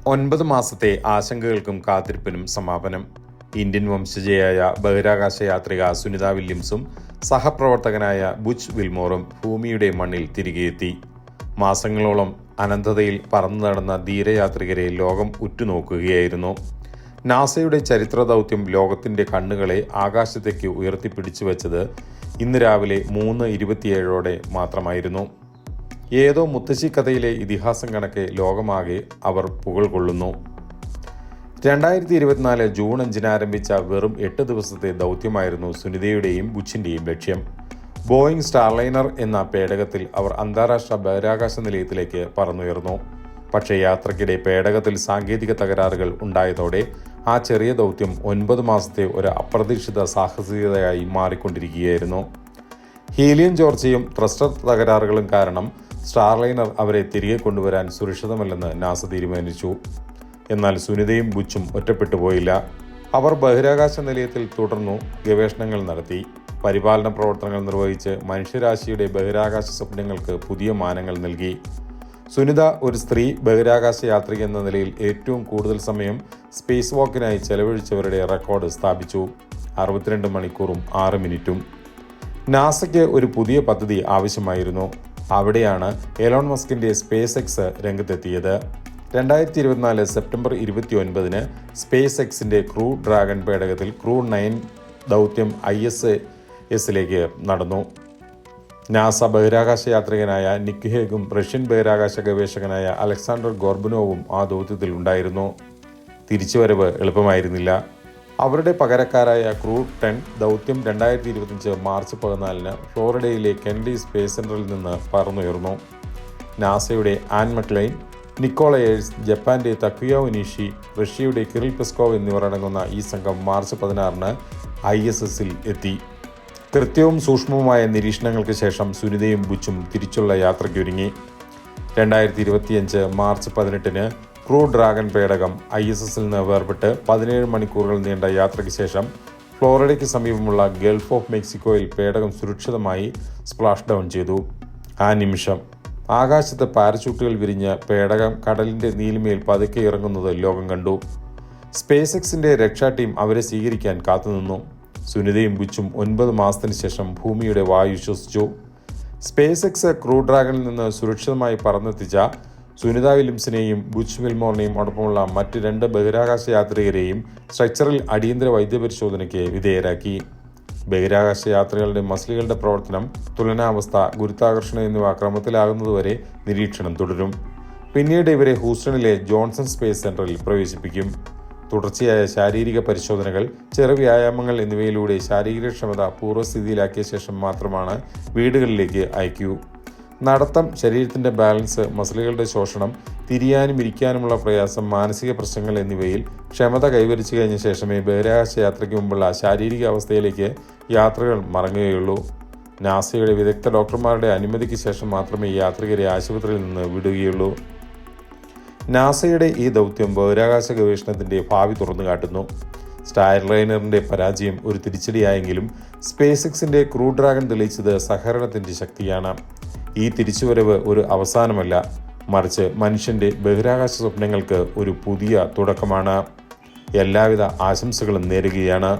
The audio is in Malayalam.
9 മാസത്തെ ആശങ്കകൾക്കും കാത്തിരിപ്പിനും സമാപനം. ഇന്ത്യൻ വംശജയായ ബഹിരാകാശ യാത്രിക സുനിത വില്യംസും സഹപ്രവർത്തകനായ ബുച്ച് വിൽമോറും ഭൂമിയുടെ മണ്ണിൽ തിരികെയെത്തി. മാസങ്ങളോളം അനന്തതയിൽ പറന്നു നടന്ന ധീരയാത്രികരെ ലോകം ഉറ്റുനോക്കുകയായിരുന്നു. നാസയുടെ ചരിത്ര ദൗത്യം ലോകത്തിന്റെ കണ്ണുകളെ ആകാശത്തേക്ക് ഉയർത്തിപ്പിടിച്ചു വെച്ചത് ഇന്ന് രാവിലെ 3:27 മാത്രമായിരുന്നു. ഏതോ മുത്തശ്ശി കഥയിലെ ഇതിഹാസം കണക്കെ ലോകമാകെ അവർ പുകൾ കൊള്ളുന്നു. 2024 ജൂൺ 5 ആരംഭിച്ച വെറും 8 ദിവസത്തെ ദൗത്യമായിരുന്നു സുനിതയുടെയും ബുച്ചിന്റെയും ലക്ഷ്യം. ബോയിങ് സ്റ്റാർലൈനർ എന്ന പേടകത്തിൽ അവർ അന്താരാഷ്ട്ര ബഹിരാകാശ നിലയത്തിലേക്ക് പറന്നുയർന്നു. പക്ഷേ യാത്രക്കിടെ പേടകത്തിൽ സാങ്കേതിക തകരാറുകൾ ഉണ്ടായതോടെ ആ ചെറിയ ദൗത്യം 9 മാസത്തെ ഒരു അപ്രതീക്ഷിത സാഹസികതയായി മാറിക്കൊണ്ടിരിക്കുകയായിരുന്നു. ഹീലിയം ചോർച്ചയും ത്രസ്റ്റർ തകരാറുകളും കാരണം സ്റ്റാർലൈനർ അവരെ തിരികെ കൊണ്ടുവരാൻ സുരക്ഷിതമല്ലെന്ന് നാസ തീരുമാനിച്ചു. എന്നാൽ സുനിതയും ബുച്ചും ഒറ്റപ്പെട്ടു പോയില്ല. അവർ ബഹിരാകാശ നിലയത്തിൽ തുടർന്നു ഗവേഷണങ്ങൾ നടത്തി. പരിപാലന പ്രവർത്തനങ്ങൾ നിർവഹിച്ച് മനുഷ്യരാശിയുടെ ബഹിരാകാശ സ്വപ്നങ്ങൾക്ക് പുതിയ മാനങ്ങൾ നൽകി. സുനിത ഒരു സ്ത്രീ ബഹിരാകാശ യാത്രിക എന്ന നിലയിൽ ഏറ്റവും കൂടുതൽ സമയം സ്പേസ് വാക്കിനായി ചെലവഴിച്ചവരുടെ റെക്കോർഡ് സ്ഥാപിച്ചു. 62 മണിക്കൂറും 6 മിനിറ്റും. നാസയ്ക്ക് ഒരു പുതിയ പദ്ധതി ആവശ്യമായിരുന്നു. അവിടെയാണ് എലോൺ മസ്കിന്റെ സ്പേസ് എക്സ് രംഗത്തെത്തിയത്. 2024 സെപ്റ്റംബർ 29 സ്പേസ് എക്സിന്റെ ക്രൂ ഡ്രാഗൺ പേടകത്തിൽ ക്രൂ 9 ദൗത്യം ISS-ലേക്ക് നടന്നു. നാസ ബഹിരാകാശ യാത്രികനായ നിക് ഹേഗും റഷ്യൻ ബഹിരാകാശ ഗവേഷകനായ അലക്സാണ്ടർ ഗോർബനോവും ആ ദൗത്യത്തിൽ ഉണ്ടായിരുന്നു. തിരിച്ചുവരവ് എളുപ്പമായിരുന്നില്ല. അവരുടെ പകരക്കാരായ ക്രൂ 10 ദൗത്യം 2025 മാർച്ച് 14 ഫ്ലോറിഡയിലെ കെനഡി സ്പേസ് സെന്ററിൽ നിന്ന് പറന്നുയർന്നു. നാസയുടെ ആൻ മക്ലൈൻ, നിക്കോളയേഴ്സ്, ജപ്പാന്റെ തക്കുയോ ഇനിഷി, റഷ്യയുടെ കിറിൽ പെസ്കോവ് എന്നിവർ അടങ്ങുന്ന ഈ സംഘം മാർച്ച് 16 ISS-ൽ എത്തി. കൃത്യവും സൂക്ഷ്മവുമായ നിരീക്ഷണങ്ങൾക്ക് ശേഷം സുനിതയും ബുച്ചും തിരിച്ചുള്ള യാത്രയ്ക്കൊരുങ്ങി. 2025 മാർച്ച് 18 ക്രൂ ഡ്രാഗൺ പേടകം ISS-ൽ നിന്ന് വേർപെട്ട് 17 മണിക്കൂറുകൾ നീണ്ട യാത്രയ്ക്ക് ശേഷം ഫ്ലോറിഡയ്ക്ക് സമീപമുള്ള ഗൾഫ് ഓഫ് മെക്സിക്കോയിൽ പേടകം സുരക്ഷിതമായി സ്പ്ലാഷ് ഡൗൺ ചെയ്തു. ആ നിമിഷം ആകാശത്ത് പാരച്യൂട്ടുകൾ വിരിഞ്ഞ് പേടകം കടലിന്റെ നീലിമയിൽ പതുക്കെ ഇറങ്ങുന്നത് ലോകം കണ്ടു. സ്പേസ് എക്സിന്റെ രക്ഷാ ടീം അവരെ സ്വീകരിക്കാൻ കാത്തുനിന്നു. സുനിതയും ബുച്ചും 9 മാസത്തിന് ശേഷം ഭൂമിയുടെ വായു ശ്വസിച്ചു. സ്പേസ് എക്സ് ക്രൂ ഡ്രാഗണിൽ നിന്ന് സുരക്ഷിതമായി പറന്നെത്തിച്ച സുനിത വില്യംസിനെയും ബുച്ച് വിൽമോറിനെയും ഒപ്പമുള്ള മറ്റ് 2 ബഹിരാകാശ യാത്രികരെയും സ്ട്രക്ചറിൽ അടിയന്തര വൈദ്യപരിശോധനയ്ക്ക് വിധേയരാക്കി. ബഹിരാകാശ യാത്രികളുടെ മസിലുകളുടെ പ്രവർത്തനം, തുലനാവസ്ഥ, ഗുരുത്വാകർഷണം എന്നിവ ക്രമത്തിലാകുന്നതുവരെ നിരീക്ഷണം തുടരും. പിന്നീട് ഇവരെ ഹൂസ്റ്റണിലെ ജോൺസൺ സ്പേസ് സെന്ററിൽ പ്രവേശിപ്പിക്കും. തുടർച്ചയായ ശാരീരിക പരിശോധനകൾ, ചെറു വ്യായാമങ്ങൾ എന്നിവയിലൂടെ ശാരീരികക്ഷമത പൂർവ്വസ്ഥിതിയിലാക്കിയ ശേഷം മാത്രമാണ് വീടുകളിലേക്ക് അയക്കൂ. നടത്തം, ശരീരത്തിന്റെ ബാലൻസ്, മസിലുകളുടെ ശോഷണം, തിരിയാനും ഇരിക്കാനുമുള്ള പ്രയാസം, മാനസിക പ്രശ്നങ്ങൾ എന്നിവയിൽ ക്ഷമത കൈവരിച്ചു കഴിഞ്ഞ ശേഷമേ ബഹിരാകാശ യാത്രയ്ക്ക് മുമ്പുള്ള ശാരീരിക അവസ്ഥയിലേക്ക് യാത്രകൾ മടങ്ങുകയുള്ളൂ. നാസയുടെ വിദഗ്ധ ഡോക്ടർമാരുടെ അനുമതിക്ക് ശേഷം മാത്രമേ യാത്രികരെ ആശുപത്രിയിൽ നിന്ന് വിടുകയുള്ളൂ. നാസയുടെ ഈ ദൗത്യം ബഹിരാകാശ ഗവേഷണത്തിന്റെ ഭാവി തുറന്നു കാട്ടുന്നു. സ്റ്റാർലൈനറിന്റെ പരാജയം ഒരു തിരിച്ചടിയായെങ്കിലും സ്പേസ് എക്സിന്റെ ക്രൂ ഡ്രാഗൺ തെളിയിച്ചത് സഹകരണത്തിന്റെ ശക്തിയാണ്. ഈ തിരിച്ചുവരവ് ഒരു അവസാനമല്ല, മറിച്ച് മനുഷ്യന്റെ ബഹിരാകാശ സ്വപ്നങ്ങൾക്ക് ഒരു പുതിയ തുടക്കമാണ്. എല്ലാവിധ ആശംസകളും നേരുകയാണ്.